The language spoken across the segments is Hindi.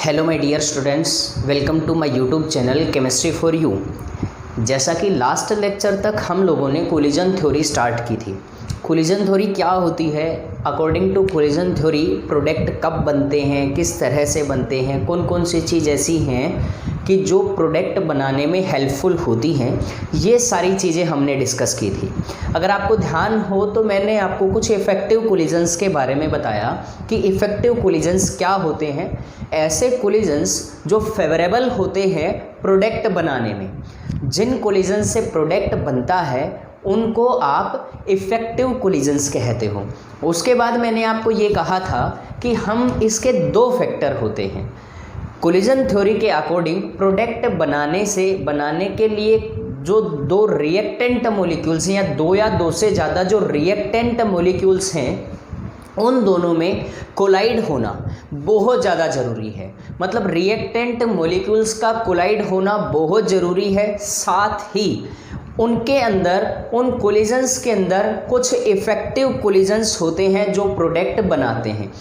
Hello my dear students, welcome to my YouTube channel chemistry for you. जैसा कि लास्ट लेक्चर तक हम लोगों ने कोलिजन थ्योरी स्टार्ट की थी। कोलिजन थ्योरी क्या होती है, according to collision theory product कब बनते हैं, किस तरह से बनते हैं, कौन कौन सी चीज़ ऐसी हैं कि जो प्रोडक्ट बनाने में हेल्पफुल होती हैं, ये सारी चीज़ें हमने डिस्कस की थी। अगर आपको ध्यान हो तो मैंने आपको कुछ इफ़ेक्टिव कोलिजन्स के बारे में बताया कि इफ़ेक्टिव कोलिजन्स क्या होते हैं। ऐसे कोलिजन्स जो फेवरेबल होते हैं प्रोडक्ट बनाने में, जिन कोलिजन से प्रोडक्ट बनता है उनको आप इफ़ेक्टिव कोलिजन्स कहते हो। उसके बाद मैंने आपको ये कहा था कि हम इसके दो फैक्टर होते हैं। कोलिजन थ्योरी के अकॉर्डिंग प्रोडक्ट बनाने के लिए जो दो रिएक्टेंट मॉलिक्यूल्स हैं या दो से ज़्यादा जो रिएक्टेंट मॉलिक्यूल्स हैं, उन दोनों में कोलाइड होना बहुत ज़्यादा ज़रूरी है। मतलब रिएक्टेंट मॉलिक्यूल्स का कोलाइड होना बहुत ज़रूरी है। साथ ही उनके अंदर, उन कोलिजन्स के अंदर कुछ इफ़ेक्टिव कोलिजन्स होते हैं जो प्रोडक्ट बनाते हैं।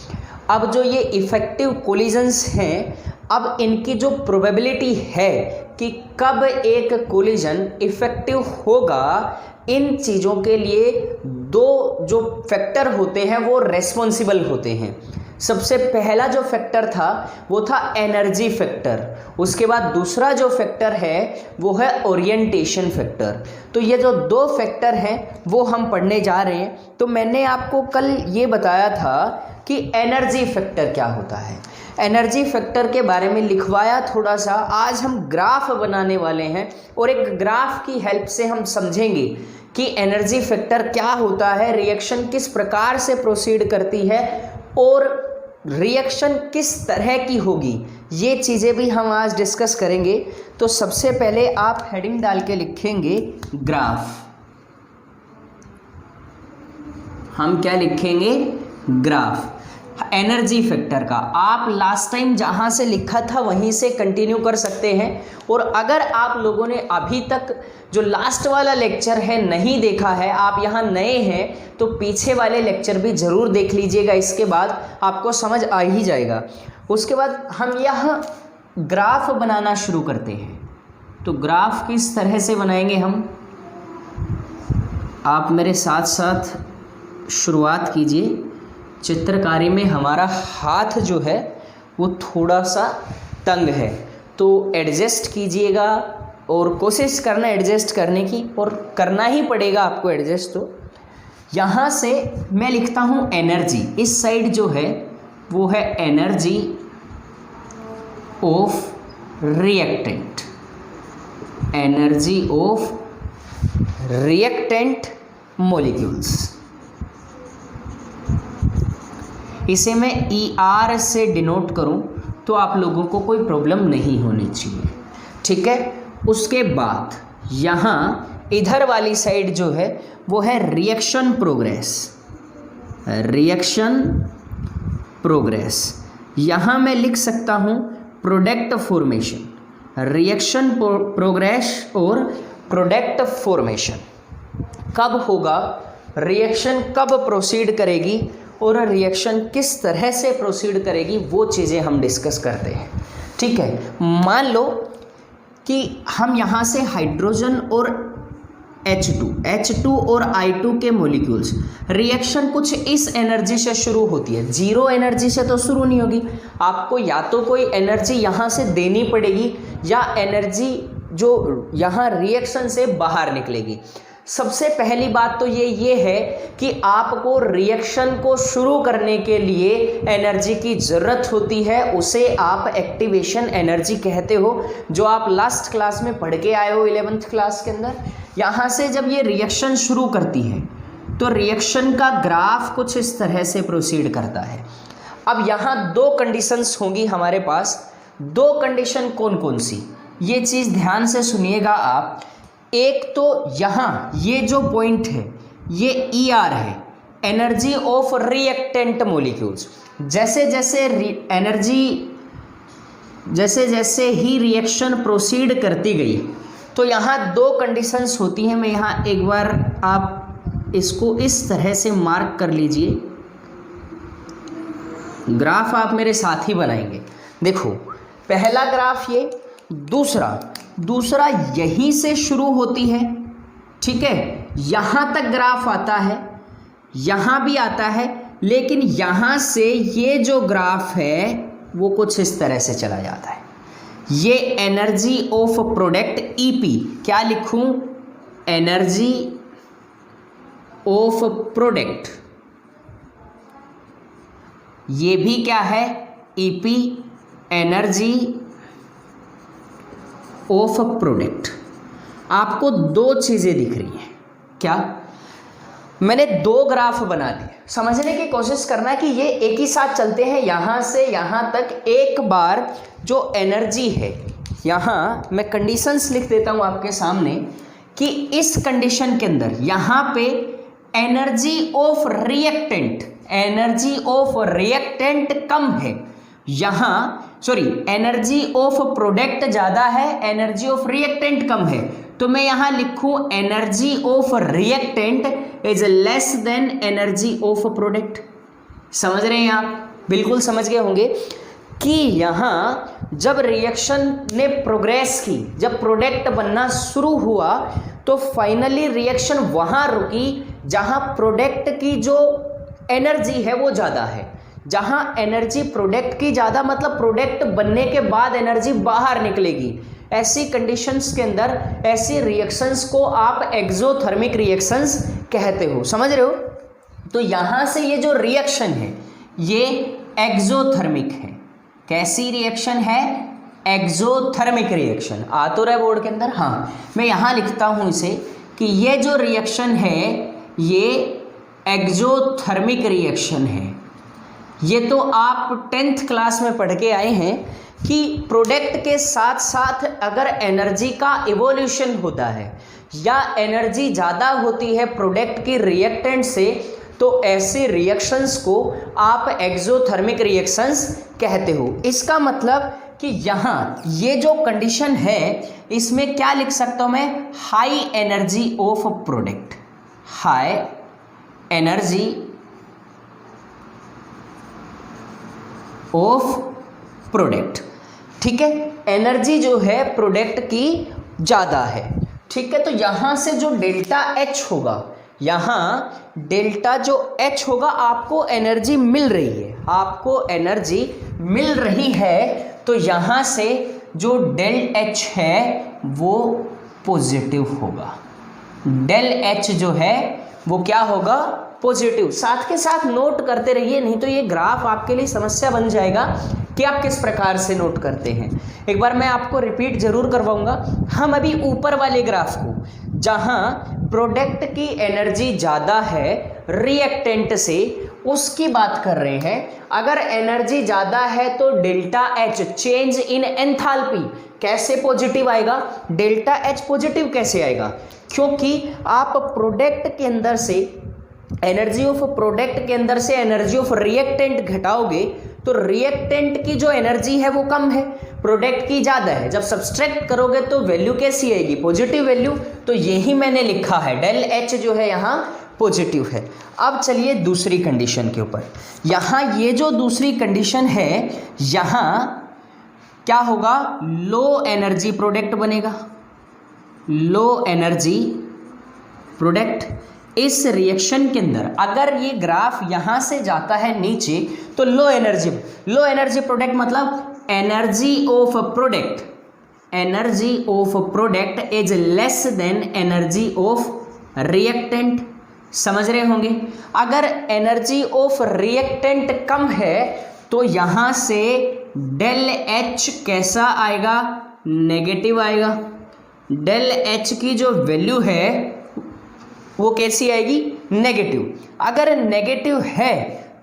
अब जो ये इफ़ेक्टिव कोलिजन्स हैं, अब इनकी जो प्रोबेबिलिटी है कि कब एक कोलिजन इफ़ेक्टिव होगा, इन चीज़ों के लिए दो जो फैक्टर होते हैं वो रेस्पॉन्सिबल होते हैं। सबसे पहला जो फैक्टर था वो था एनर्जी फैक्टर। उसके बाद दूसरा जो फैक्टर है वो है ओरिएंटेशन फैक्टर। तो ये जो दो फैक्टर हैं वो हम पढ़ने जा रहे हैं। तो मैंने आपको कल ये बताया था कि एनर्जी फैक्टर क्या होता है। एनर्जी फैक्टर के बारे में लिखवाया थोड़ा सा। आज हम ग्राफ बनाने वाले हैं और एक ग्राफ की हेल्प से हम समझेंगे कि एनर्जी फैक्टर क्या होता है, रिएक्शन किस प्रकार से प्रोसीड करती है और रिएक्शन किस तरह की होगी, ये चीज़ें भी हम आज डिस्कस करेंगे। तो सबसे पहले आप हेडिंग डाल के लिखेंगे ग्राफ। हम क्या लिखेंगे? ग्राफ एनर्जी फैक्टर का। आप लास्ट टाइम जहाँ से लिखा था वहीं से कंटिन्यू कर सकते हैं। और अगर आप लोगों ने अभी तक जो लास्ट वाला लेक्चर है नहीं देखा है, आप यहाँ नए हैं, तो पीछे वाले लेक्चर भी ज़रूर देख लीजिएगा। इसके बाद आपको समझ आ ही जाएगा। उसके बाद हम यहाँ ग्राफ बनाना शुरू करते हैं। तो ग्राफ किस तरह से बनाएंगे हम, आप मेरे साथ साथ शुरुआत कीजिए। चित्रकारी में हमारा हाथ जो है वो थोड़ा सा तंग है, तो एडजस्ट कीजिएगा और कोशिश करना एडजस्ट करने की, और करना ही पड़ेगा आपको एडजस्ट। तो यहाँ से मैं लिखता हूँ एनर्जी। इस साइड जो है वो है energy of reactant, energy of reactant molecules. इसे मैं ER से डिनोट करूं तो आप लोगों को कोई प्रॉब्लम नहीं होनी चाहिए, ठीक है। उसके बाद यहाँ इधर वाली साइड जो है वो है रिएक्शन प्रोग्रेस, रिएक्शन प्रोग्रेस। यहाँ मैं लिख सकता हूँ प्रोडक्ट फॉर्मेशन, रिएक्शन प्रोग्रेस और प्रोडक्ट फॉर्मेशन कब होगा, रिएक्शन कब प्रोसीड करेगी और रिएक्शन किस तरह से प्रोसीड करेगी, वो चीज़ें हम डिस्कस करते हैं, ठीक है। मान लो कि हम यहाँ से हाइड्रोजन और H2 और I2 के मॉलिक्यूल्स, रिएक्शन कुछ इस एनर्जी से शुरू होती है। जीरो एनर्जी से तो शुरू नहीं होगी, आपको या तो कोई एनर्जी यहाँ से देनी पड़ेगी या एनर्जी जो यहाँ रिएक्शन से बाहर निकलेगी। सबसे पहली बात तो ये है कि आपको रिएक्शन को शुरू करने के लिए एनर्जी की ज़रूरत होती है। उसे आप एक्टिवेशन एनर्जी कहते हो, जो आप लास्ट क्लास में पढ़ के आए हो 11th क्लास के अंदर। यहाँ से जब ये रिएक्शन शुरू करती है तो रिएक्शन का ग्राफ कुछ इस तरह से प्रोसीड करता है। अब यहाँ दो कंडीशंस होंगी हमारे पास। दो कंडीशन कौन कौन सी, ये चीज़ ध्यान से सुनिएगा आप। एक तो यहाँ ये जो पॉइंट है ये ER है, एनर्जी ऑफ रिएक्टेंट मॉलिक्यूल्स। जैसे जैसे ही रिएक्शन प्रोसीड करती गई तो यहाँ दो कंडीशंस होती हैं। मैं यहाँ एक बार, आप इसको इस तरह से मार्क कर लीजिए। ग्राफ आप मेरे साथ ही बनाएंगे। देखो पहला ग्राफ ये, दूसरा यहीं से शुरू होती है, ठीक है, यहाँ तक ग्राफ आता है, यहाँ भी आता है, लेकिन यहाँ से ये जो ग्राफ है वो कुछ इस तरह से चला जाता है। ये एनर्जी ऑफ प्रोडक्ट ईपी, क्या लिखूं, एनर्जी ऑफ प्रोडक्ट, ये भी क्या है, ईपी, एनर्जी ऑफ प्रोडक्ट। आपको दो चीजें दिख रही हैं, क्या, मैंने दो ग्राफ बना दिए, समझने की कोशिश करना कि ये एक ही साथ चलते हैं यहाँ से यहाँ तक। एक बार जो एनर्जी है, यहाँ मैं कंडीशंस लिख देता हूँ आपके सामने कि इस कंडीशन के अंदर यहाँ पे एनर्जी ऑफ रिएक्टेंट कम है, यहाँ सॉरी एनर्जी ऑफ प्रोडक्ट ज़्यादा है, एनर्जी ऑफ रिएक्टेंट कम है, तो मैं यहाँ लिखूँ energy of reactant is less than energy of product. समझ रहे हैं आप, बिल्कुल समझ गए होंगे कि यहाँ जब रिएक्शन ने प्रोग्रेस की, जब प्रोडक्ट बनना शुरू हुआ तो फाइनली रिएक्शन वहाँ रुकी जहाँ प्रोडक्ट की जो एनर्जी है वो ज़्यादा है। जहाँ एनर्जी प्रोडक्ट की ज़्यादा मतलब प्रोडक्ट बनने के बाद एनर्जी बाहर निकलेगी। ऐसी कंडीशंस के अंदर ऐसी रिएक्शंस को आप एक्सोथर्मिक रिएक्शंस कहते हो, समझ रहे हो। तो यहाँ से ये जो रिएक्शन है ये एक्सोथर्मिक है। कैसी रिएक्शन है, एक्सोथर्मिक रिएक्शन। आ तो रहा है बोर्ड के अंदर, हाँ मैं यहाँ लिखता हूँ इसे कि ये जो रिएक्शन है ये एक्सोथर्मिक रिएक्शन है। ये तो आप 10th क्लास में पढ़ के आए हैं कि प्रोडक्ट के साथ साथ अगर एनर्जी का इवोल्यूशन होता है या एनर्जी ज़्यादा होती है प्रोडक्ट की रिएक्टेंट से, तो ऐसे रिएक्शंस को आप एक्सोथर्मिक रिएक्शंस कहते हो। इसका मतलब कि यहाँ ये जो कंडीशन है इसमें क्या लिख सकता हूँ मैं, high energy of product, high energy of product, ठीक है। एनर्जी जो है प्रोडक्ट की ज़्यादा है, ठीक है। तो यहाँ से जो डेल्टा एच होगा, यहाँ डेल्टा जो एच होगा, आपको एनर्जी मिल रही है, आपको एनर्जी मिल रही है, तो यहाँ से जो डेल एच है वो पॉजिटिव होगा। डेल एच जो है वो क्या होगा, पॉजिटिव। साथ के साथ नोट करते रहिए, नहीं तो ये ग्राफ आपके लिए समस्या बन जाएगा कि आप किस प्रकार से नोट करते हैं। एक बार मैं आपको रिपीट जरूर करवाऊंगा। हम अभी ऊपर वाले ग्राफ को, जहां प्रोडक्ट की एनर्जी ज़्यादा है रिएक्टेंट से, उसकी बात कर रहे हैं। अगर एनर्जी ज़्यादा है तो delta H, change in enthalpy, कैसे पॉजिटिव आएगा, डेल्टा एच पॉजिटिव कैसे आएगा, क्योंकि आप प्रोडक्ट के अंदर से एनर्जी ऑफ प्रोडक्ट के अंदर से एनर्जी ऑफ रिएक्टेंट घटाओगे तो रिएक्टेंट की जो एनर्जी है वो कम है, प्रोडक्ट की ज़्यादा है। जब सब्सट्रैक्ट करोगे तो वैल्यू कैसी आएगी, पॉजिटिव वैल्यू। तो यही मैंने लिखा है, डेल एच जो है यहाँ पॉजिटिव है। अब चलिए दूसरी कंडीशन के ऊपर। यहाँ ये जो दूसरी कंडीशन है, यहाँ क्या होगा, लो एनर्जी प्रोडक्ट बनेगा, लो एनर्जी प्रोडक्ट। इस रिएक्शन के अंदर अगर ये ग्राफ यहाँ से जाता है नीचे तो लो एनर्जी प्रोडक्ट मतलब energy of product, energy of product is less than energy of reactant. समझ रहे होंगे। अगर एनर्जी ऑफ रिएक्टेंट कम है तो यहाँ से डेल एच कैसा आएगा, नेगेटिव आएगा। डेल एच की जो वैल्यू है वो कैसी आएगी, नेगेटिव। अगर नेगेटिव है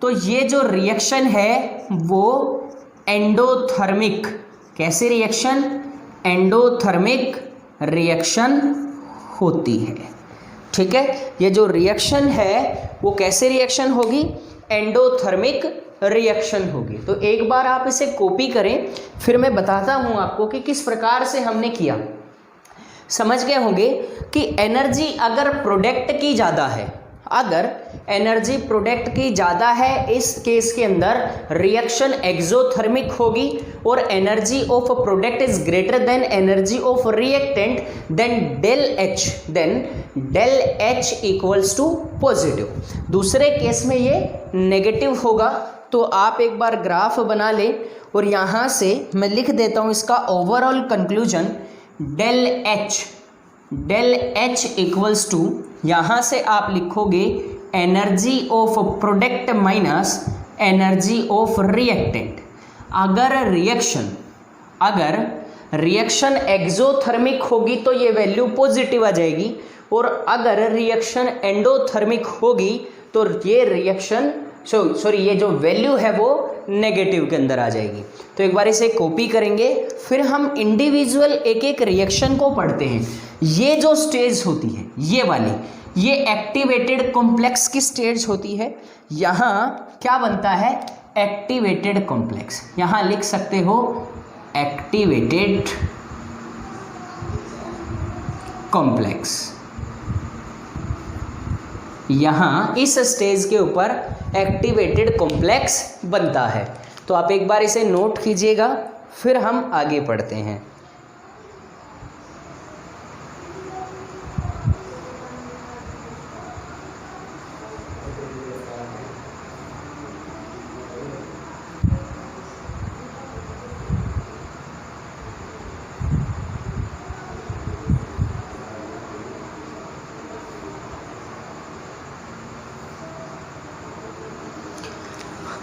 तो ये जो रिएक्शन है वो एंडोथर्मिक, कैसी रिएक्शन, एंडोथर्मिक रिएक्शन होती है, ठीक है। ये जो रिएक्शन है वो कैसे रिएक्शन होगी, एंडोथर्मिक रिएक्शन होगी। तो एक बार आप इसे कॉपी करें, फिर मैं बताता हूँ आपको कि किस प्रकार से हमने किया। समझ गए होंगे कि एनर्जी अगर प्रोडक्ट की ज़्यादा है, अगर एनर्जी प्रोडक्ट की ज़्यादा है, इस केस के अंदर रिएक्शन एक्सोथर्मिक होगी, और energy of product is greater than energy of reactant, then del H equals to positive. दूसरे केस में ये नेगेटिव होगा। तो आप एक बार ग्राफ बना लें और यहाँ से मैं लिख देता हूँ इसका overall conclusion, del H equals to, यहाँ से आप लिखोगे energy of product minus energy of reactant. अगर रिएक्शन एक्सोथर्मिक होगी तो ये वैल्यू पॉजिटिव आ जाएगी, और अगर रिएक्शन एंडोथर्मिक होगी तो ये रिएक्शन ये जो वैल्यू है वो नेगेटिव के अंदर आ जाएगी। तो एक बार इसे कॉपी करेंगे, फिर हम इंडिविजुअल एक एक रिएक्शन को पढ़ते हैं। ये जो स्टेज होती है ये वाली, ये एक्टिवेटेड कॉम्प्लेक्स की स्टेज होती है। यहाँ क्या बनता है, एक्टिवेटेड कॉम्प्लेक्स, यहाँ लिख सकते हो एक्टिवेटेड कॉम्प्लेक्स। यहाँ इस स्टेज के ऊपर एक्टिवेटेड कॉम्प्लेक्स बनता है। तो आप एक बार इसे नोट कीजिएगा, फिर हम आगे पढ़ते हैं।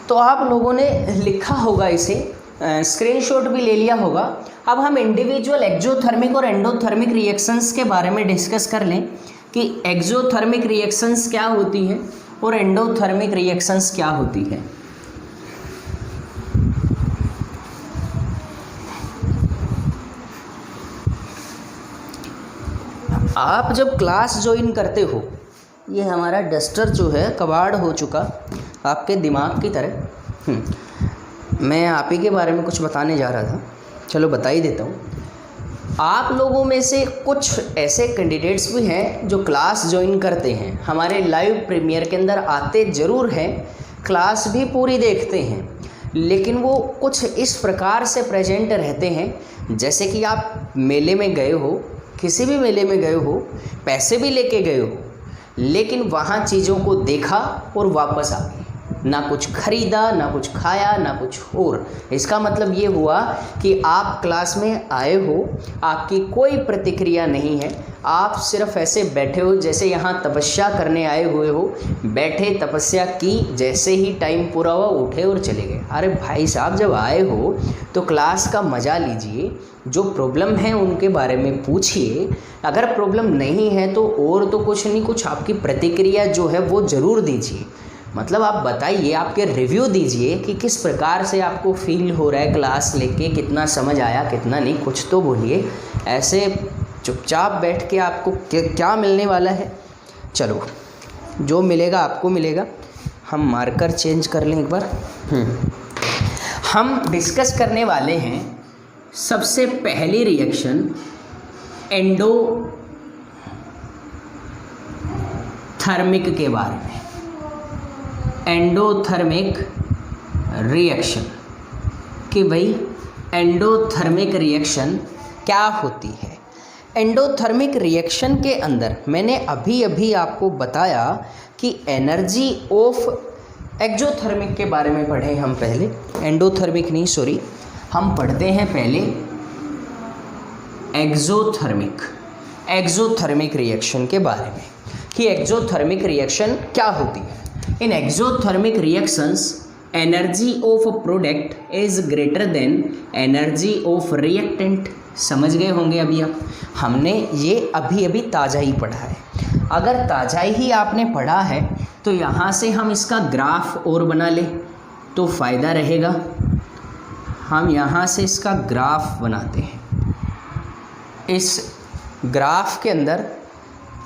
तो आप लोगों ने लिखा होगा, इसे स्क्रीनशॉट भी ले लिया होगा। अब हम इंडिविजुअल एक्सोथर्मिक और एंडोथर्मिक रिएक्शंस के बारे में डिस्कस कर लें कि एक्सोथर्मिक रिएक्शंस क्या होती हैं और एंडोथर्मिक रिएक्शंस क्या होती है। आप जब क्लास ज्वाइन करते हो, ये हमारा डस्टर जो है कबाड़ हो चुका आपके दिमाग की तरह। मैं आप ही के बारे में कुछ बताने जा रहा था, चलो बता ही देता हूँ। आप लोगों में से कुछ ऐसे कैंडिडेट्स भी हैं जो क्लास ज्वाइन करते हैं, हमारे लाइव प्रीमियर के अंदर आते ज़रूर हैं, क्लास भी पूरी देखते हैं, लेकिन वो कुछ इस प्रकार से प्रेजेंट रहते हैं जैसे कि आप मेले में गए हो, किसी भी मेले में गए हो, पैसे भी लेके गए हो, लेकिन वहाँ चीज़ों को देखा और वापस आ गए, ना कुछ खरीदा, ना कुछ खाया, ना कुछ और। इसका मतलब ये हुआ कि आप क्लास में आए हो, आपकी कोई प्रतिक्रिया नहीं है, आप सिर्फ ऐसे बैठे हो जैसे यहाँ तपस्या करने आए हुए हो, बैठे तपस्या की, जैसे ही टाइम पूरा हुआ उठे और चले गए। अरे भाई साहब, जब आए हो तो क्लास का मज़ा लीजिए, जो प्रॉब्लम है उनके बारे में पूछिए, अगर प्रॉब्लम नहीं है तो और तो कुछ नहीं, कुछ आपकी प्रतिक्रिया जो है वो ज़रूर दीजिए। मतलब आप बताइए, आपके रिव्यू दीजिए कि किस प्रकार से आपको फील हो रहा है क्लास लेके, कितना समझ आया, कितना नहीं, कुछ तो बोलिए। ऐसे चुपचाप बैठ के आपको क्या मिलने वाला है। चलो, जो मिलेगा आपको मिलेगा। हम मार्कर चेंज कर लें एक बार। हम डिस्कस करने वाले हैं सबसे पहली रिएक्शन एंडोथर्मिक के बारे में। एंडोथर्मिक रिएक्शन कि भाई एंडोथर्मिक रिएक्शन क्या होती है। एंडोथर्मिक रिएक्शन के अंदर मैंने अभी आपको बताया कि एनर्जी ऑफ एक्सोथर्मिक के बारे में पढ़े हम पहले, एंडोथर्मिक नहीं, सॉरी, हम पढ़ते हैं पहले एक्सोथर्मिक रिएक्शन के बारे में कि एक्सोथर्मिक रिएक्शन क्या होती है। In exothermic reactions energy of product is greater than energy of reactant. समझ गए होंगे अभी आप, हमने ये अभी ताज़ा ही पढ़ा है। अगर ताज़ा ही आपने पढ़ा है तो यहाँ से हम इसका ग्राफ और बना लें तो फ़ायदा रहेगा। हम यहाँ से इसका ग्राफ बनाते हैं। इस ग्राफ के अंदर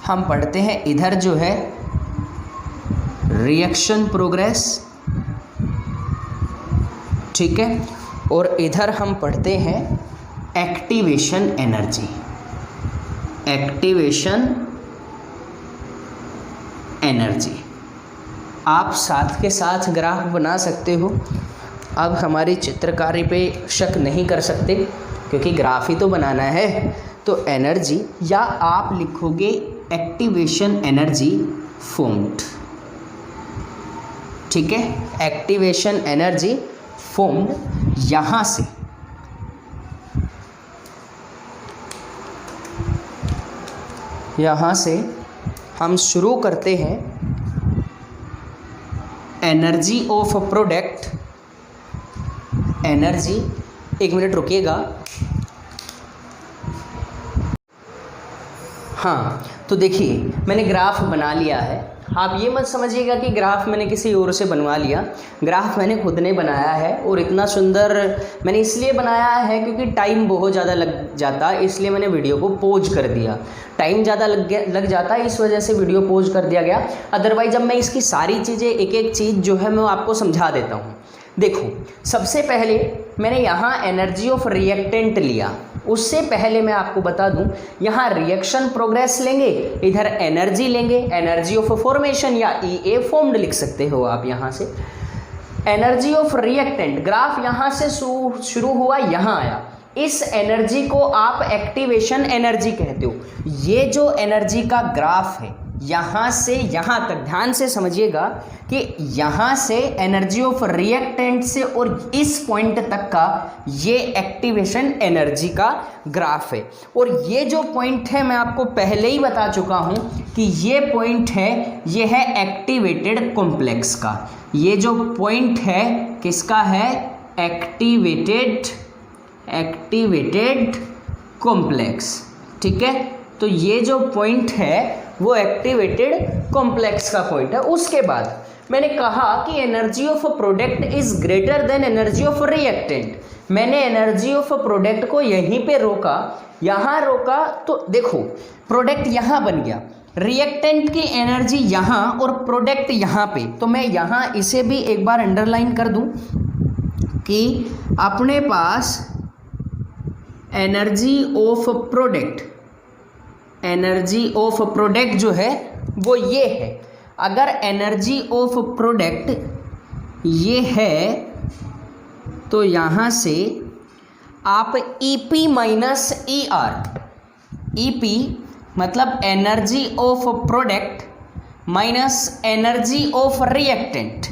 हम पढ़ते हैं, इधर जो है रिएक्शन प्रोग्रेस, ठीक है, और इधर हम पढ़ते हैं एक्टिवेशन एनर्जी। Activation energy. आप साथ के साथ ग्राफ बना सकते हो। अब हमारी चित्रकारी पे शक नहीं कर सकते क्योंकि ग्राफ ही तो बनाना है। तो एनर्जी, या आप लिखोगे एक्टिवेशन एनर्जी फॉर्म्ड। ठीक है, एक्टिवेशन एनर्जी फॉर्म्ड। यहाँ से हम शुरू करते हैं एनर्जी ऑफ प्रोडक्ट। एनर्जी, एक मिनट रुकिएगा। हाँ, तो देखिए मैंने ग्राफ बना लिया है। आप ये मत समझिएगा कि ग्राफ मैंने किसी और से बनवा लिया। ग्राफ मैंने खुद ने बनाया है, और इतना सुंदर मैंने इसलिए बनाया है क्योंकि टाइम बहुत ज़्यादा लग जाता, इसलिए मैंने वीडियो को पॉज कर दिया। टाइम ज़्यादा लग जाता है, इस वजह से वीडियो पॉज कर दिया गया। अदरवाइज अब मैं इसकी सारी चीज़ें एक एक चीज़ जो है मैं आपको समझा देता हूँ। देखो, सबसे पहले मैंने यहाँ एनर्जी ऑफ रिएक्टेंट लिया। उससे पहले मैं आपको बता दूं, यहाँ रिएक्शन प्रोग्रेस लेंगे, इधर एनर्जी लेंगे, एनर्जी ऑफ फॉर्मेशन या EA फॉर्म्ड लिख सकते हो आप। यहाँ से एनर्जी ऑफ रिएक्टेंट, ग्राफ यहाँ से शुरू हुआ, यहाँ आया। इस एनर्जी को आप एक्टिवेशन एनर्जी कहते हो। ये जो एनर्जी का ग्राफ है, यहाँ से यहाँ तक ध्यान से समझिएगा कि यहाँ से एनर्जी ऑफ रिएक्टेंट से और इस पॉइंट तक का ये एक्टिवेशन एनर्जी का ग्राफ है। और ये जो पॉइंट है मैं आपको पहले ही बता चुका हूँ कि ये पॉइंट है, ये है एक्टिवेटेड कॉम्प्लेक्स का। ये जो पॉइंट है किसका है? Activated complex. ठीक है, तो ये जो पॉइंट है वो एक्टिवेटेड कॉम्प्लेक्स का पॉइंट है। उसके बाद मैंने कहा कि energy of product is greater than energy of reactant. मैंने एनर्जी ऑफ प्रोडक्ट को यहीं पे रोका, यहाँ रोका, तो देखो प्रोडक्ट यहाँ बन गया, रिएक्टेंट की एनर्जी यहाँ और प्रोडक्ट यहाँ पे। तो मैं यहाँ इसे भी एक बार अंडरलाइन कर दूं कि अपने पास एनर्जी ऑफ प्रोडक्ट जो है वो ये है। अगर एनर्जी ऑफ प्रोडक्ट ये है तो यहाँ से आप EP माइनस ER, EP मतलब energy of product minus energy of reactant,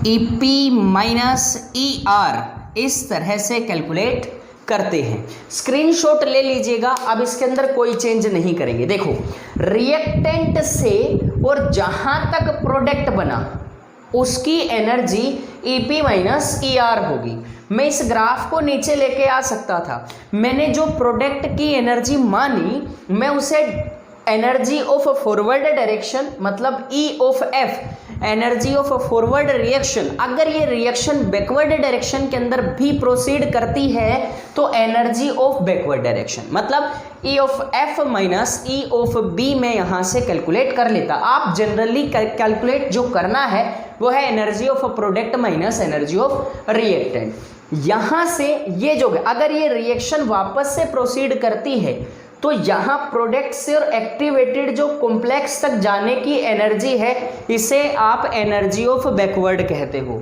EP minus ER, इस तरह से कैलकुलेट करते हैं। स्क्रीनशॉट ले लीजिएगा। अब इसके अंदर कोई चेंज नहीं करेंगे। देखो, रिएक्टेंट से और जहां तक प्रोडक्ट बना उसकी एनर्जी EP माइनस ER होगी। मैं इस ग्राफ को नीचे लेके आ सकता था। मैंने जो प्रोडक्ट की एनर्जी मानी, मैं उसे एनर्जी ऑफ फॉरवर्ड डायरेक्शन मतलब E of F, energy of forward reaction, अगर ये रिएक्शन बैकवर्ड डायरेक्शन के अंदर भी प्रोसीड करती है तो एनर्जी ऑफ बैकवर्ड डायरेक्शन मतलब E of F minus E of B में यहाँ से कैलकुलेट कर लेता। आप जनरली कैलकुलेट जो करना है वो है energy of product minus energy of reactant. यहाँ से ये जो अगर ये रिएक्शन वापस से प्रोसीड करती है तो यहाँ प्रोडक्ट से और एक्टिवेटेड जो कॉम्प्लेक्स तक जाने की एनर्जी है, इसे आप एनर्जी ऑफ बैकवर्ड कहते हो।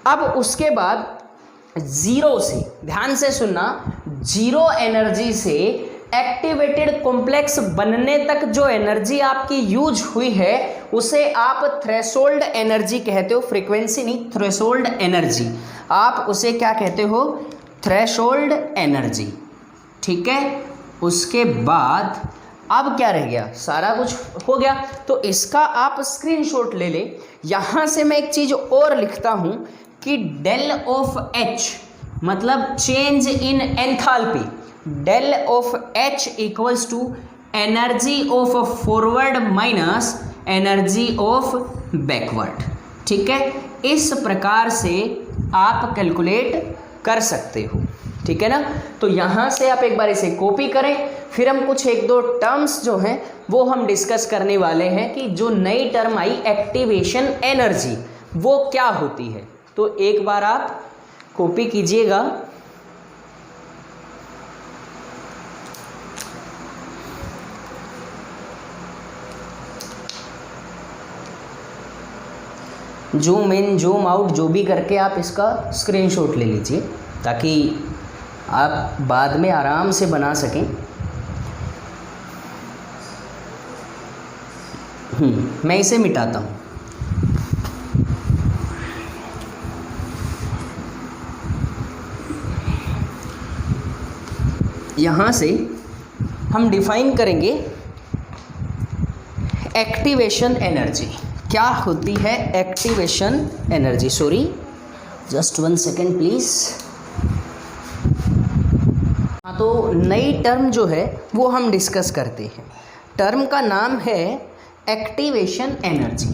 अब उसके बाद जीरो से, ध्यान से सुनना, जीरो एनर्जी से एक्टिवेटेड कॉम्प्लेक्स बनने तक जो एनर्जी आपकी यूज हुई है उसे आप थ्रेशोल्ड एनर्जी कहते हो। फ्रीक्वेंसी नहीं, थ्रेशोल्ड एनर्जी, आप उसे क्या कहते हो? Threshold energy. ठीक है, उसके बाद अब क्या रह गया? सारा कुछ हो गया। तो इसका आप स्क्रीनशॉट ले ले। यहाँ से मैं एक चीज़ और लिखता हूँ कि डेल ऑफ H मतलब change in enthalpy, del of H equals to energy of forward minus energy of backward. ठीक है, इस प्रकार से आप कैलकुलेट कर सकते हो। ठीक है ना? तो यहाँ से आप एक बार इसे कॉपी करें, फिर हम कुछ एक दो टर्म्स जो हैं वो हम डिस्कस करने वाले हैं कि जो नई टर्म आई एक्टिवेशन एनर्जी वो क्या होती है। तो एक बार आप कॉपी कीजिएगा। जूम इन जूम आउट जो भी करके आप इसका स्क्रीनशॉट ले लीजिए ताकि आप बाद में आराम से बना सकें। मैं इसे मिटाता हूँ। यहाँ से हम डिफाइन करेंगे एक्टिवेशन एनर्जी। क्या होती है activation energy? Sorry, just 1 second please. हाँ, तो नई टर्म जो है वो हम डिस्कस करते हैं। टर्म का नाम है एक्टिवेशन एनर्जी।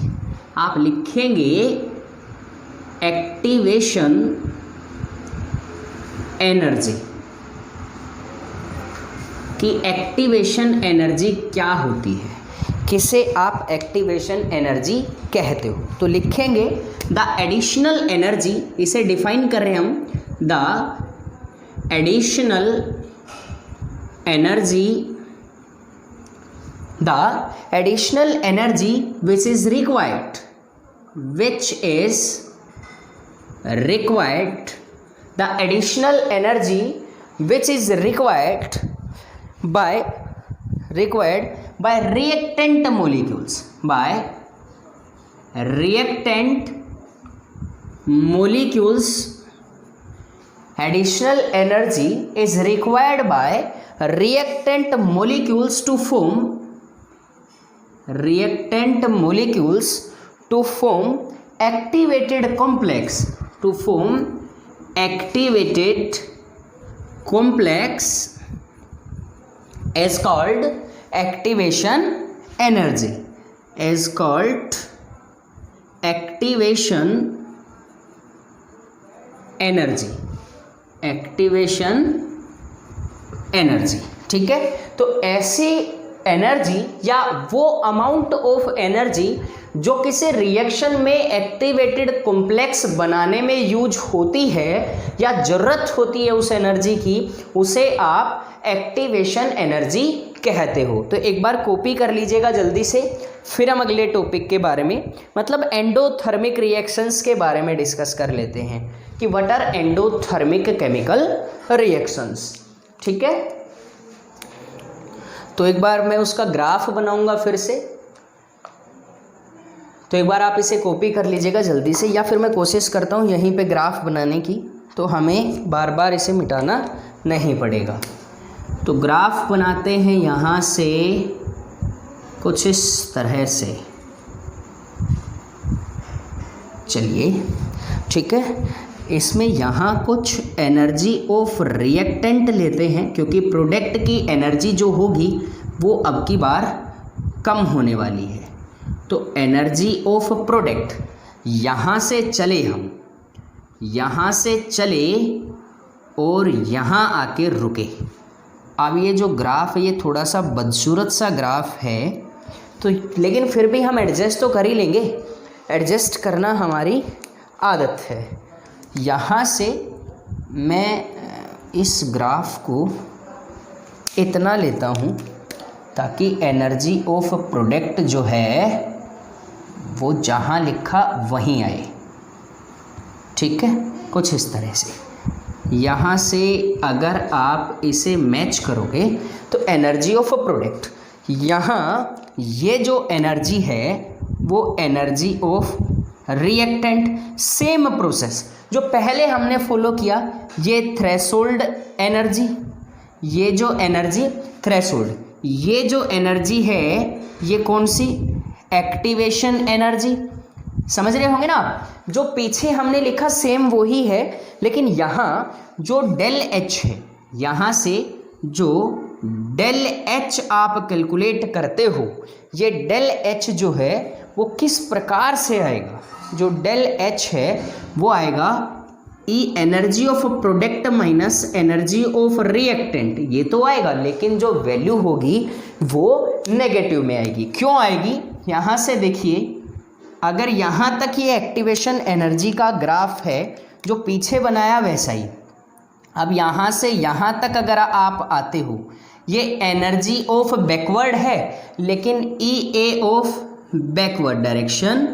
आप लिखेंगे एक्टिवेशन एनर्जी कि एक्टिवेशन एनर्जी क्या होती है, किसे आप एक्टिवेशन एनर्जी कहते हो। तो लिखेंगे द एडिशनल एनर्जी, इसे डिफाइन कर रहे हैं हम, the additional energy, the additional energy which is required, the additional energy which is required by reactant molecules, additional energy is required by reactant molecules to form activated complex is called activation energy, ठीक है। तो ऐसी एनर्जी या वो अमाउंट ऑफ एनर्जी जो किसी रिएक्शन में एक्टिवेटेड कॉम्प्लेक्स बनाने में यूज होती है या ज़रूरत होती है उस एनर्जी की, उसे आप एक्टिवेशन एनर्जी कहते हो। तो एक बार कॉपी कर लीजिएगा जल्दी से, फिर हम अगले टॉपिक के बारे में, मतलब एंडोथर्मिक रिएक्शंस के बारे में डिस्कस कर लेते हैं कि what are endothermic chemical reactions. ठीक है, तो एक बार मैं उसका ग्राफ बनाऊंगा फिर से, तो एक बार आप इसे कॉपी कर लीजिएगा जल्दी से, या फिर मैं कोशिश करता हूँ यहीं पे ग्राफ बनाने की, तो हमें बार बार इसे मिटाना नहीं पड़ेगा। तो ग्राफ बनाते हैं यहाँ से कुछ इस तरह से, चलिए ठीक है। इसमें यहाँ कुछ एनर्जी ऑफ रिएक्टेंट लेते हैं क्योंकि प्रोडक्ट की एनर्जी जो होगी वो अब की बार कम होने वाली है। तो एनर्जी ऑफ प्रोडक्ट, यहाँ से चले हम, यहाँ से चले और यहाँ आके रुके। अब ये जो ग्राफ है ये थोड़ा सा बदसूरत सा ग्राफ है, तो लेकिन फिर भी हम एडजस्ट तो कर ही लेंगे, एडजस्ट करना हमारी आदत है। यहाँ से मैं इस ग्राफ को इतना लेता हूँ ताकि एनर्जी ऑफ प्रोडक्ट जो है वो जहाँ लिखा वहीं आए। ठीक है, कुछ इस तरह से। यहाँ से अगर आप इसे मैच करोगे तो एनर्जी ऑफ प्रोडक्ट, यहाँ ये जो एनर्जी है वो energy of reactant, same process जो पहले हमने फॉलो किया, ये थ्रेशोल्ड एनर्जी, ये जो एनर्जी थ्रेशोल्ड, ये जो एनर्जी है ये कौन सी? Activation energy. समझ रहे होंगे ना, जो पीछे हमने लिखा सेम वही है, लेकिन यहाँ जो डेल एच है, यहाँ से जो डेल एच आप कैलकुलेट करते हो, ये डेल एच जो है वो किस प्रकार से आएगा? जो डेल एच है वो आएगा ई energy of product minus energy of reactant, ये तो आएगा, लेकिन जो वैल्यू होगी वो नेगेटिव में आएगी। क्यों आएगी? यहाँ से देखिए, अगर यहाँ तक ये एक्टिवेशन एनर्जी का ग्राफ है जो पीछे बनाया वैसा ही, अब यहाँ से यहाँ तक अगर आप आते हो, ये एनर्जी ऑफ बैकवर्ड है, लेकिन ई ए ऑफ बैकवर्ड डायरेक्शन,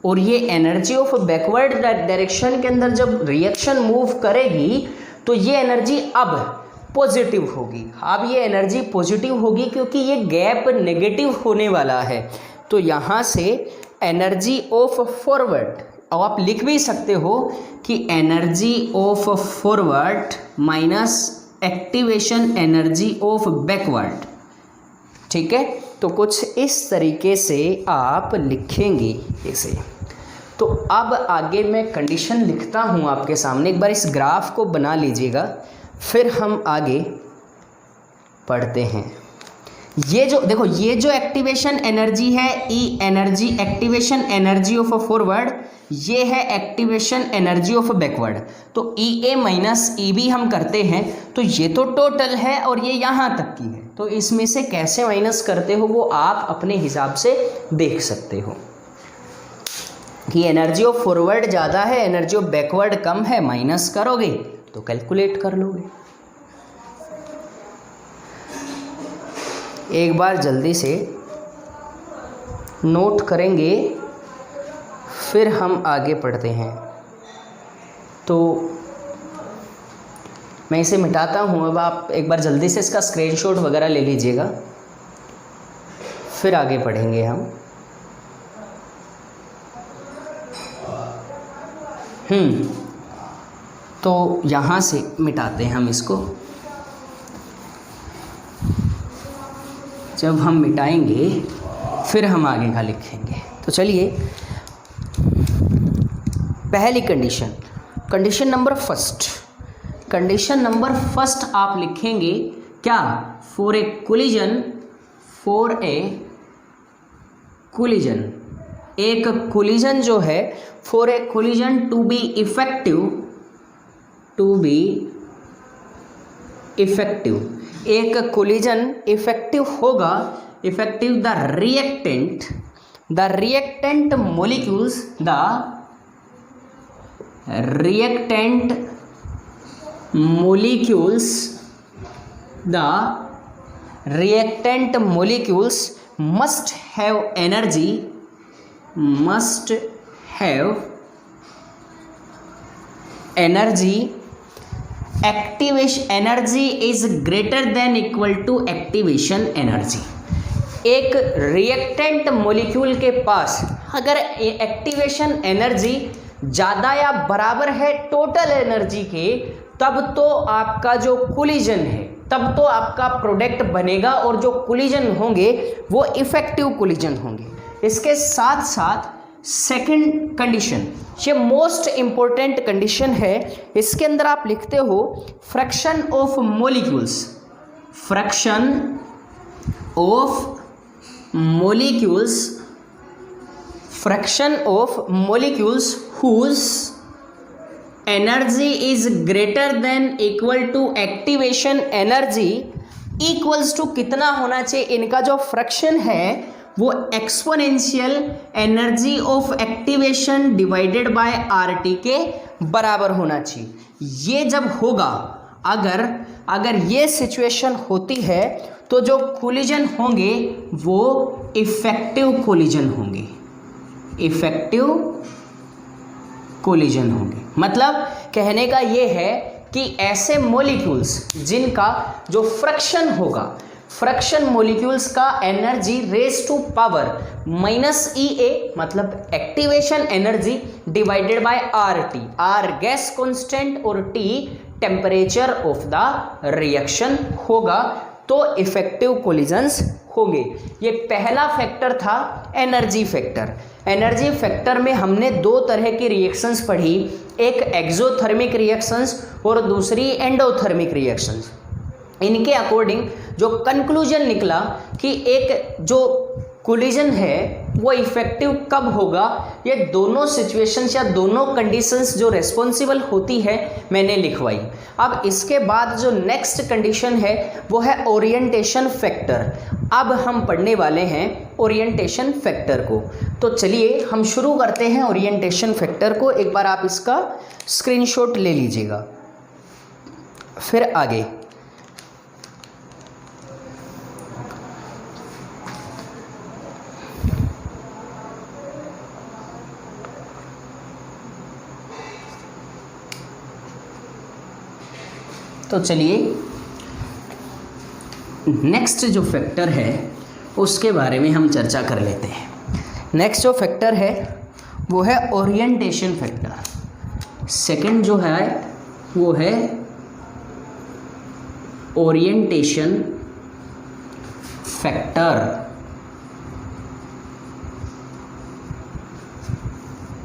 और ये एनर्जी ऑफ बैकवर्ड डायरेक्शन के अंदर जब रिएक्शन मूव करेगी तो ये एनर्जी अब पॉजिटिव होगी। अब ये एनर्जी पॉजिटिव होगी क्योंकि ये गैप नेगेटिव होने वाला है। तो यहाँ से एनर्जी ऑफ फॉरवर्ड, अब आप लिख भी सकते हो कि energy of forward minus activation energy of backward. ठीक है, तो कुछ इस तरीके से आप लिखेंगे इसे। तो अब आगे मैं कंडीशन लिखता हूँ आपके सामने, एक बार इस ग्राफ को बना लीजिएगा, फिर हम आगे पढ़ते हैं। ये जो देखो, ये जो एक्टिवेशन एनर्जी है, ई energy activation energy of forward, ये है एक्टिवेशन एनर्जी ऑफ बैकवर्ड। तो ई ए माइनस ई बी हम करते हैं तो ये तो टोटल है और ये यहाँ तक की है, तो इसमें से कैसे माइनस करते हो वो आप अपने हिसाब से देख सकते हो कि एनर्जी ऑफ फॉरवर्ड ज़्यादा है, एनर्जी ऑफ बैकवर्ड कम है, माइनस करोगे तो कैलकुलेट कर लोगे। एक बार जल्दी से नोट करेंगे, फिर हम आगे पढ़ते हैं। तो मैं इसे मिटाता हूँ, अब आप एक बार जल्दी से इसका स्क्रीनशॉट वगैरह ले लीजिएगा, फिर आगे पढ़ेंगे हम। तो यहाँ से मिटाते हैं हम इसको। जब हम मिटाएंगे फिर हम आगे का लिखेंगे। तो चलिए, पहली condition, condition number first, condition number first आप लिखेंगे क्या? For a collision, for a collision, एक कोलिजन जो है, for a collision to be effective, to be effective, एक कोलिजन इफेक्टिव होगा, effective the reactant molecules, the reactant molecules, the reactant molecules must have energy, must have energy, activation energy is greater than equal to activation energy। एक रिएक्टेंट मॉलिक्यूल के पास अगर एक्टिवेशन एनर्जी ज़्यादा या बराबर है टोटल एनर्जी के, तब तो आपका जो कोलिजन है, तब तो आपका प्रोडक्ट बनेगा और जो कोलिजन होंगे वो इफेक्टिव कोलिजन होंगे। इसके साथ साथ सेकंड कंडीशन, ये मोस्ट इंपॉर्टेंट कंडीशन है, इसके अंदर आप लिखते हो fraction of molecules, fraction of molecules, fraction of molecules whose energy is greater than equal to activation energy equals to कितना होना चाहिए? इनका जो फ्रैक्शन है वो exponential energy of activation divided by RT के बराबर होना चाहिए। ये जब होगा, अगर ये सिचुएशन होती है तो जो कोलिजन होंगे वो इफेक्टिव कोलिजन होंगे, इफेक्टिव कोलिजन होंगे। मतलब कहने का ये है कि ऐसे मॉलिक्यूल्स जिनका जो फ्रैक्शन होगा, फ्रैक्शन मॉलिक्यूल्स का energy raise to power minus EA, मतलब activation energy divided by RT, R gas constant और T temperature of the reaction होगा, तो इफेक्टिव कोलिजन्स होंगे। ये पहला फैक्टर था एनर्जी फैक्टर। एनर्जी फैक्टर में हमने दो तरह की रिएक्शंस पढ़ी, एक एक्सोथर्मिक रिएक्शंस और दूसरी एंडोथर्मिक रिएक्शंस। इनके अकॉर्डिंग जो कंक्लूजन निकला कि एक जो कोलिजन है वो इफेक्टिव कब होगा, ये दोनों सिचुएशंस या दोनों कंडीशंस जो रेस्पॉन्सिबल होती है मैंने लिखवाई। अब इसके बाद जो नेक्स्ट कंडीशन है वो है ओरिएंटेशन फैक्टर। अब हम पढ़ने वाले हैं ओरिएंटेशन फैक्टर को। तो चलिए हम शुरू करते हैं ओरिएंटेशन फैक्टर को। एक बार आप इसका स्क्रीनशॉट ले लीजिएगा, फिर आगे। तो चलिए नेक्स्ट जो फैक्टर है उसके बारे में हम चर्चा कर लेते हैं। नेक्स्ट जो फैक्टर है वो है ओरिएंटेशन फैक्टर। सेकंड जो है वो है ओरिएंटेशन फैक्टर।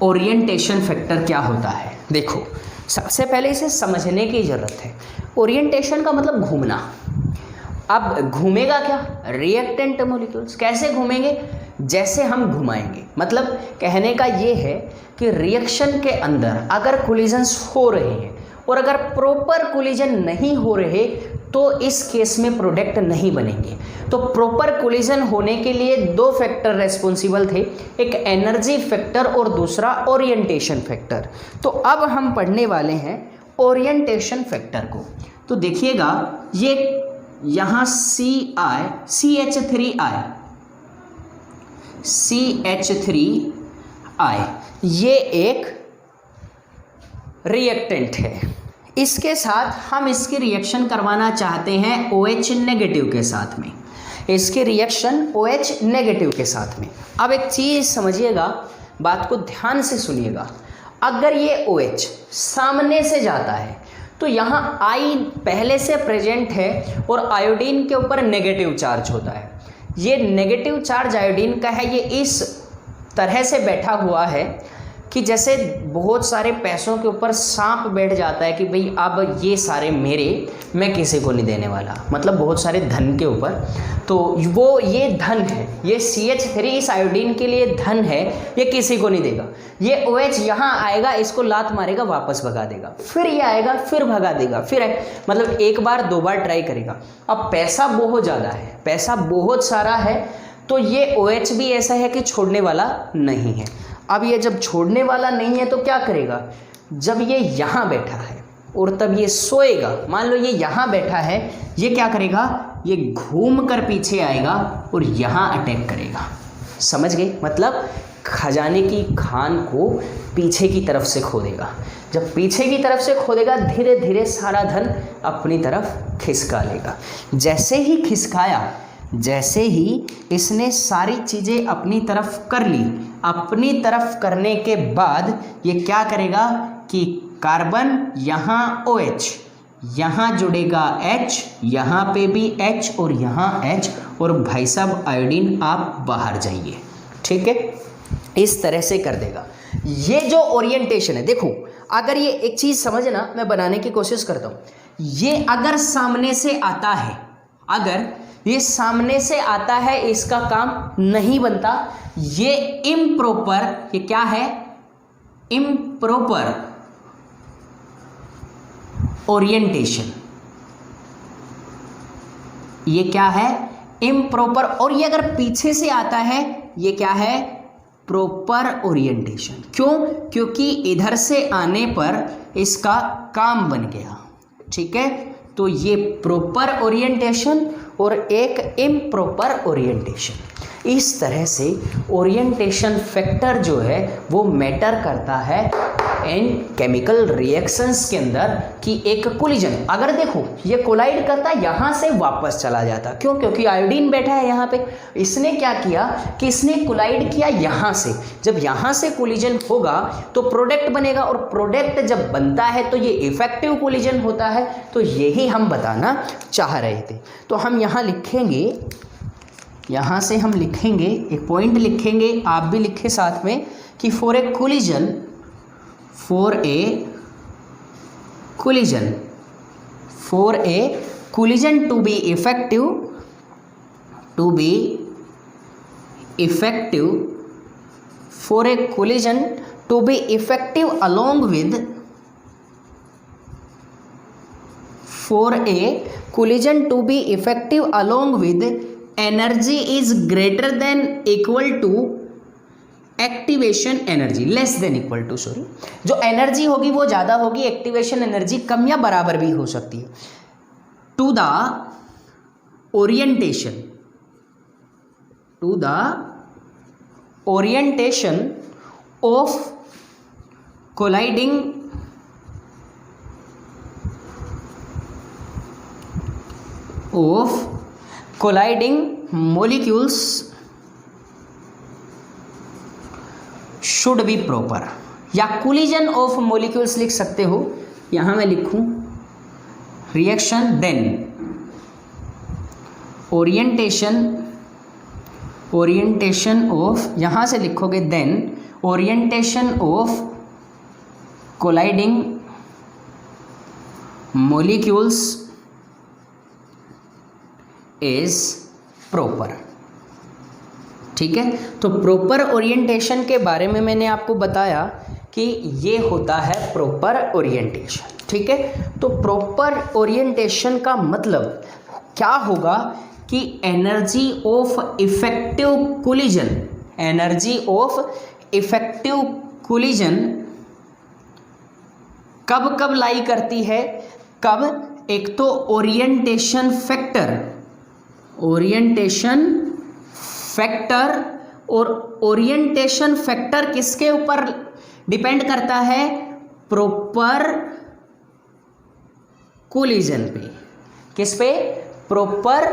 ओरिएंटेशन फैक्टर क्या होता है? देखो, सबसे पहले इसे समझने की ज़रूरत है। ओरिएंटेशन का मतलब घूमना। अब घूमेगा क्या? Reactant molecules. कैसे घूमेंगे? जैसे हम घुमाएंगे। मतलब कहने का ये है कि रिएक्शन के अंदर अगर कोलिजन्स हो रहे हैं और अगर प्रॉपर कोलिजन नहीं हो रहे तो इस केस में प्रोडक्ट नहीं बनेंगे। तो प्रॉपर कोलिजन होने के लिए दो फैक्टर रेस्पॉन्सिबल थे, एक एनर्जी फैक्टर और दूसरा ओरिएंटेशन फैक्टर। तो अब हम पढ़ने वाले हैं ओरिएंटेशन फैक्टर को। तो देखिएगा, ये यहाँ CH3I ये एक रिएक्टेंट है। इसके साथ हम इसकी रिएक्शन करवाना चाहते हैं OH नेगेटिव के साथ में। इसकी रिएक्शन OH नेगेटिव के साथ में। अब एक चीज़ समझिएगा, बात को ध्यान से सुनिएगा। अगर ये OH सामने से जाता है तो यहाँ I पहले से प्रेजेंट है और आयोडीन के ऊपर नेगेटिव चार्ज होता है। ये नेगेटिव चार्ज आयोडीन का है। ये इस तरह से बैठा हुआ है कि जैसे बहुत सारे पैसों के ऊपर सांप बैठ जाता है कि भाई अब ये सारे मेरे, मैं किसी को नहीं देने वाला। मतलब बहुत सारे धन के ऊपर। तो वो ये धन है, ये CH3 इस आयोडीन के लिए धन है, ये किसी को नहीं देगा। ये OH यहाँ आएगा, इसको लात मारेगा, वापस भगा देगा। फिर ये आएगा, फिर भगा देगा, फिर मतलब एक बार दो बार ट्राई करेगा। अब पैसा बहुत ज़्यादा है, पैसा बहुत सारा है, तो ये OH भी ऐसा है कि छोड़ने वाला नहीं है। अब ये जब छोड़ने वाला नहीं है तो क्या करेगा? जब ये यहाँ बैठा है और तब ये सोएगा, मान लो ये यहाँ बैठा है, ये क्या करेगा? ये घूम कर पीछे आएगा और यहाँ अटैक करेगा। समझ गए? मतलब खजाने की खान को पीछे की तरफ से खोदेगा। जब पीछे की तरफ से खोदेगा, धीरे धीरे सारा धन अपनी तरफ खिसका लेगा। जैसे ही खिसकाया, जैसे ही इसने सारी चीज़ें अपनी तरफ कर ली, अपनी तरफ करने के बाद ये क्या करेगा कि कार्बन यहाँ OH, यहाँ जुड़ेगा H, यहाँ पे भी H और यहाँ H, और भाई साहब आयोडीन आप बाहर जाइए। ठीक है, इस तरह से कर देगा। ये जो ओरिएंटेशन है, देखो अगर ये एक चीज़ समझना, मैं बनाने की कोशिश करता हूँ। ये अगर सामने से आता है, अगर ये सामने से आता है, इसका काम नहीं बनता। ये इम्प्रॉपर, ये क्या है? Improper orientation. ये क्या है? इम्प्रॉपर। और ये अगर पीछे से आता है, ये क्या है? Proper orientation. क्यों? क्योंकि इधर से आने पर इसका काम बन गया। ठीक है, तो ये प्रॉपर ओरिएंटेशन और एक इम्प्रॉपर ओरिएंटेशन। इस तरह से ओरिएंटेशन फैक्टर जो है वो मैटर करता है इन केमिकल रिएक्शंस के अंदर कि एक कोलिजन, अगर देखो ये कोलाइड करता है, यहाँ से वापस चला जाता। क्यों? क्योंकि आयोडीन बैठा है यहाँ पे। इसने क्या किया कि इसने कोलाइड किया यहाँ से। जब यहाँ से कोलिजन होगा तो प्रोडक्ट बनेगा, और प्रोडक्ट जब बनता है तो ये इफेक्टिव कोलिजन होता है। तो यही हम बताना चाह रहे थे। तो हम यहाँ लिखेंगे, यहाँ से हम लिखेंगे, एक पॉइंट लिखेंगे, आप भी लिखे साथ में, कि for a collision to be effective along with energy is greater than equal to activation energy, less than equal to, sorry, जो एनर्जी होगी वो ज़्यादा होगी, एक्टिवेशन एनर्जी कम या बराबर भी हो सकती है। To the orientation of colliding of colliding molecules should be proper, या कोलिजन ऑफ मोलिक्यूल्स लिख सकते हो। यहां मैं लिखूं रिएक्शन देन ओरिएंटेशन ऑफ, यहां से लिखोगे then orientation of colliding molecules is proper. ठीक है, तो प्रॉपर ओरिएंटेशन के बारे में मैंने आपको बताया कि ये होता है प्रॉपर ओरिएंटेशन। ठीक है, तो प्रॉपर ओरिएंटेशन का मतलब क्या होगा कि energy of effective collision, energy of effective collision कब कब लाई करती है, कब, एक तो ओरिएंटेशन फैक्टर, और ओरिएंटेशन फैक्टर किसके ऊपर डिपेंड करता है, प्रॉपर कोलिजन पे। किस पे, प्रॉपर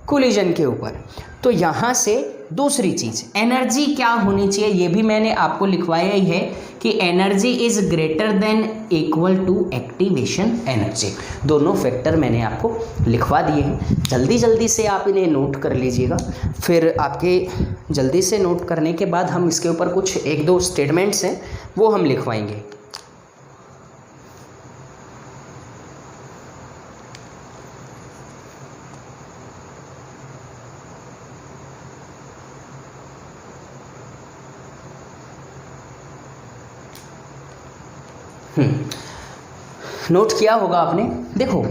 कोलिजन के ऊपर। तो यहां से दूसरी चीज एनर्जी क्या होनी चाहिए, ये भी मैंने आपको लिखवाया ही है कि energy is greater than equal to activation energy. दोनों फैक्टर मैंने आपको लिखवा दिए हैं, जल्दी जल्दी से आप इन्हें नोट कर लीजिएगा। फिर आपके जल्दी से नोट करने के बाद हम इसके ऊपर कुछ एक दो स्टेटमेंट्स हैं वो हम लिखवाएंगे। नोट किया होगा आपने। देखो,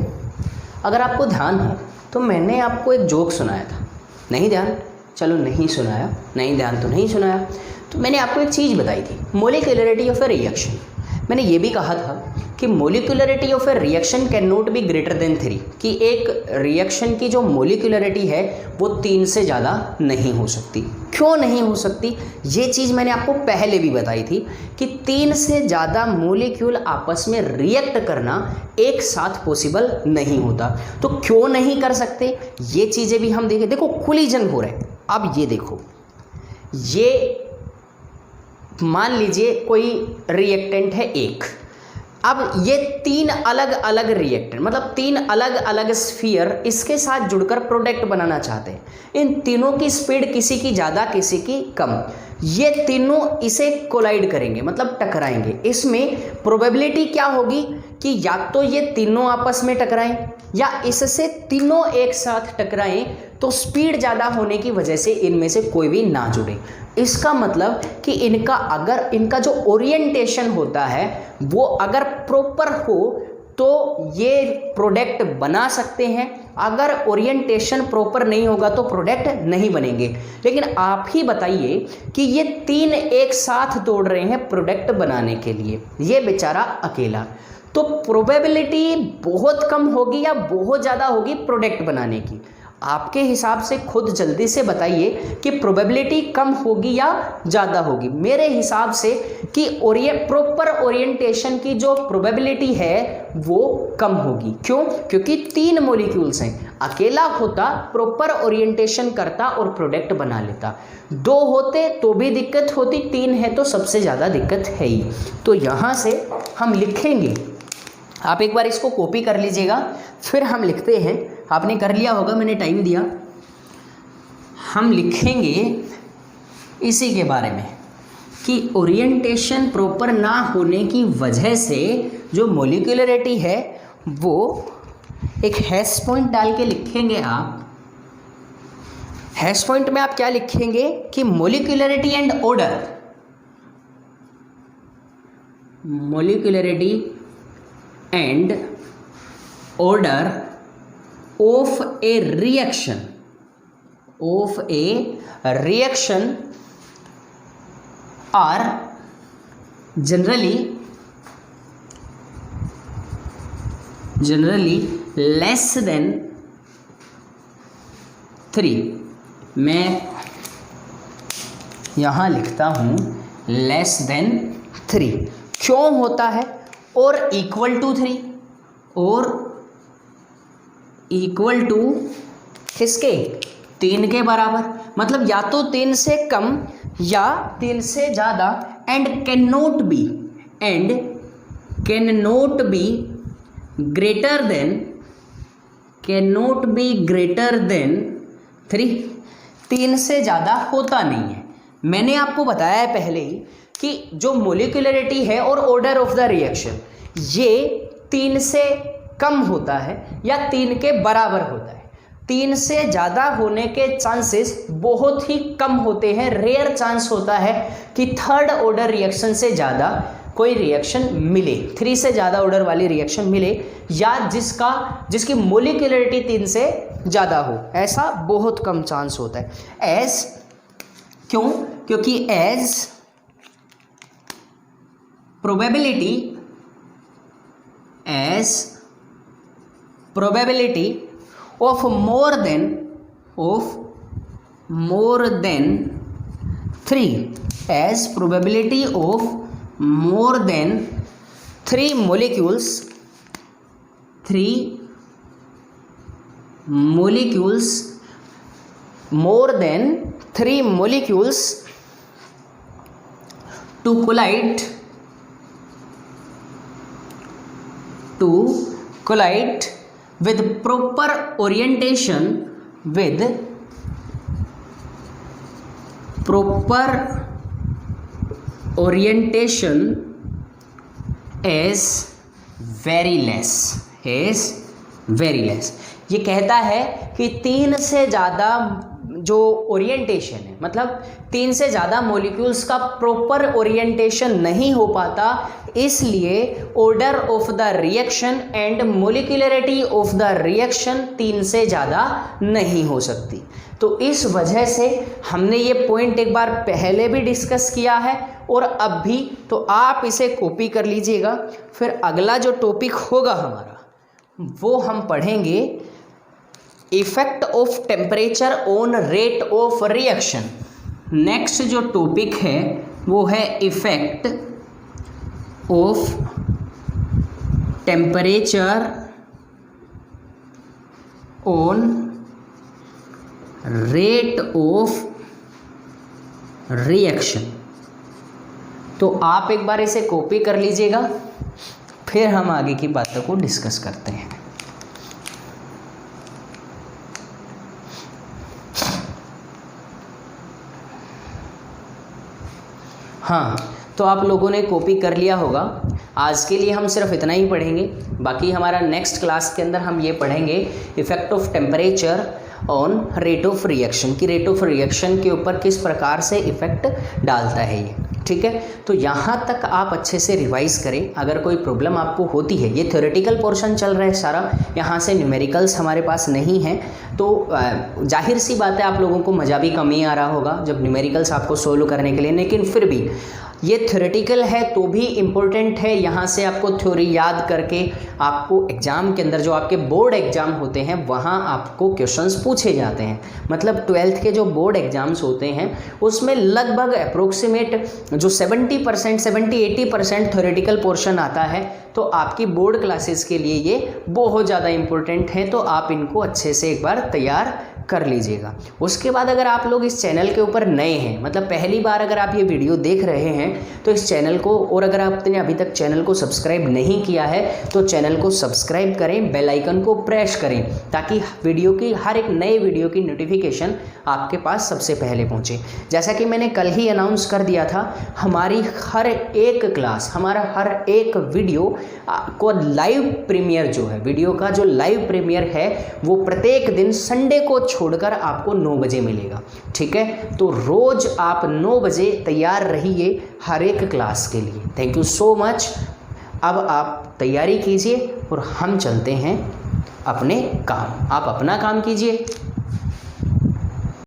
अगर आपको ध्यान हो तो मैंने आपको एक जोक सुनाया था। नहीं ध्यान, चलो नहीं सुनाया, नहीं ध्यान तो नहीं सुनाया, तो मैंने आपको एक चीज़ बताई थी, मोलिकुलरिटी ऑफ ए रिएक्शन। मैंने ये भी कहा था कि molecularity of A reaction can not be greater than 3, कि एक रिएक्शन की जो मोलिकुलरिटी है वो 3 से ज़्यादा नहीं हो सकती। क्यों नहीं हो सकती, ये चीज़ मैंने आपको पहले भी बताई थी कि 3 से ज़्यादा मोलिक्यूल आपस में रिएक्ट करना एक साथ पॉसिबल नहीं होता। तो क्यों नहीं कर सकते ये चीज़ें भी हम देखें। देखो, कोलिजन हो रहा है। अब ये देखो, ये मान लीजिए कोई रिएक्टेंट है एक, अब ये 3 अलग अलग रिएक्टेंट, मतलब 3 अलग अलग स्फीयर इसके साथ जुड़कर प्रोडक्ट बनाना चाहते हैं। इन तीनों की स्पीड किसी की ज़्यादा किसी की कम, ये तीनों इसे कोलाइड करेंगे, मतलब टकराएंगे। इसमें प्रोबेबिलिटी क्या होगी कि या तो ये तीनों आपस में टकराएं या इससे तीनों एक साथ टकराएं, तो स्पीड ज़्यादा होने की वजह से इनमें से कोई भी ना जुड़े। इसका मतलब कि इनका जो ओरिएंटेशन होता है वो अगर प्रॉपर हो तो ये प्रोडक्ट बना सकते हैं, अगर ओरिएंटेशन प्रॉपर नहीं होगा तो प्रोडक्ट नहीं बनेंगे। लेकिन आप ही बताइए कि ये 3 एक साथ दौड़ रहे हैं प्रोडक्ट बनाने के लिए, ये बेचारा अकेला, तो प्रोबेबिलिटी बहुत कम होगी या बहुत ज़्यादा होगी प्रोडक्ट बनाने की। आपके हिसाब से खुद जल्दी से बताइए कि प्रोबेबिलिटी कम होगी या ज़्यादा होगी। मेरे हिसाब से कि प्रॉपर ओरिएंटेशन की जो प्रोबेबिलिटी है वो कम होगी। क्यों? क्योंकि 3 मॉलिक्यूल्स हैं, अकेला होता प्रॉपर ओरिएंटेशन करता और प्रोडक्ट बना लेता, 2 होते तो भी दिक्कत होती, 3 है तो सबसे ज़्यादा दिक्कत है ही। तो यहाँ से हम लिखेंगे, आप एक बार इसको कॉपी कर लीजिएगा, फिर हम लिखते हैं। आपने कर लिया होगा, मैंने टाइम दिया। हम लिखेंगे इसी के बारे में कि ओरिएंटेशन प्रॉपर ना होने की वजह से जो मॉलिक्यूलरिटी है वो एक हैश पॉइंट डाल के लिखेंगे। आप हैश पॉइंट में आप क्या लिखेंगे कि molecularity and order, molecularity and order of a reaction are generally less than 3। मैं यहाँ लिखता हूँ less than 3। क्यों होता है? और equal to 3, और इक्वल टू किसके, 3 के बराबर, मतलब या तो 3 से कम या 3 से ज़्यादा, and can not be greater than 3। 3 से ज़्यादा होता नहीं है। मैंने आपको बताया है पहले ही कि जो मोलिकुलरिटी है और ऑर्डर ऑफ द रिएक्शन ये 3 से कम होता है या 3 के बराबर होता है। 3 से ज़्यादा होने के चांसेस बहुत ही कम होते हैं, रेयर चांस होता है कि थर्ड ऑर्डर रिएक्शन से ज़्यादा कोई रिएक्शन मिले, 3 से ज़्यादा ऑर्डर वाली रिएक्शन मिले, या जिसकी मोलिकुलरिटी 3 से ज़्यादा हो, ऐसा बहुत कम चांस होता है। क्योंकि as probability of more than 3, as probability of more than 3 molecules more than 3 molecules to collide with proper orientation is very less। ये कहता है कि 3 से ज़्यादा जो ओरिएंटेशन है, मतलब 3 से ज़्यादा मॉलिक्यूल्स का प्रॉपर ओरिएंटेशन नहीं हो पाता, इसलिए order of the reaction and molecularity of the reaction 3 से ज़्यादा नहीं हो सकती। तो इस वजह से हमने ये पॉइंट एक बार पहले भी डिस्कस किया है और अब भी, तो आप इसे कॉपी कर लीजिएगा। फिर अगला जो टॉपिक होगा हमारा वो हम पढ़ेंगे effect of temperature on rate of reaction. Next जो टॉपिक है वो है effect of temperature on rate of reaction. तो आप एक बार इसे कॉपी कर लीजिएगा, फिर हम आगे की बातों को डिस्कस करते हैं। हाँ, तो आप लोगों ने कॉपी कर लिया होगा। आज के लिए हम सिर्फ इतना ही पढ़ेंगे, बाकी हमारा नेक्स्ट क्लास के अंदर हम ये पढ़ेंगे effect of temperature on rate of reaction, कि रेट ऑफ रिएक्शन के ऊपर किस प्रकार से इफेक्ट डालता है ये। ठीक है, तो यहाँ तक आप अच्छे से रिवाइज करें। अगर कोई प्रॉब्लम आपको होती है, ये थ्योरेटिकल पोर्शन चल रहा है सारा, यहाँ से न्यूमेरिकल्स हमारे पास नहीं है, तो जाहिर सी बात है आप लोगों को मज़ा भी कम ही आ रहा होगा जब न्यूमेरिकल्स आपको सोल्व करने के लिए। लेकिन फिर भी ये थ्योरेटिकल है तो भी इम्पोर्टेंट है, यहाँ से आपको थ्योरी याद करके आपको एग्ज़ाम के अंदर, जो आपके बोर्ड एग्ज़ाम होते हैं वहाँ आपको क्वेश्चंस पूछे जाते हैं। मतलब 12th के जो बोर्ड एग्ज़ाम्स होते हैं उसमें लगभग अप्रोक्सीमेट जो 70-80% थ्योरेटिकल पोर्शन आता है, तो आपकी बोर्ड क्लासेस के लिए ये बहुत ज़्यादा इम्पोर्टेंट है। तो आप इनको अच्छे से एक बार तैयार कर लीजिएगा। उसके बाद अगर आप लोग इस चैनल के ऊपर नए हैं, मतलब पहली बार अगर आप ये वीडियो देख रहे हैं, तो इस चैनल को, और अगर आपने अभी तक चैनल को सब्सक्राइब नहीं किया है तो चैनल को सब्सक्राइब करें, बेल आइकन को प्रेस करें, ताकि वीडियो की हर एक नए वीडियो की नोटिफिकेशन आपके पास सबसे पहले पहुंचे। जैसा कि मैंने कल ही अनाउंस कर दिया था, हमारी हर एक क्लास, हमारा हर एक वीडियो को लाइव प्रीमियर जो है, वीडियो का जो लाइव प्रीमियर है वो प्रत्येक दिन संडे को छोड़कर आपको 9 बजे मिलेगा। ठीक है, तो रोज आप 9 बजे तैयार रहिए हर एक क्लास के लिए। Thank you so much. अब आप तैयारी कीजिए और हम चलते हैं अपने काम। आप अपना काम कीजिए।